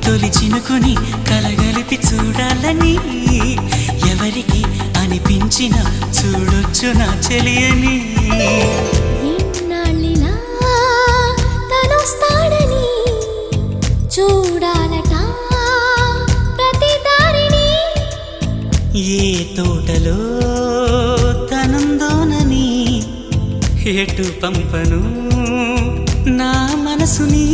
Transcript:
తొలి చినుకుని కలగలిపి చూడాలని ఎవరికి అనిపించిన చూడొచ్చు నా చెలియని ఇన్నాళ్ళిలా తనొస్తాడని చూడాలట ప్రతి దారిని ఏ తోటలో తనందోనని ఎటు పంపను నా మనసుని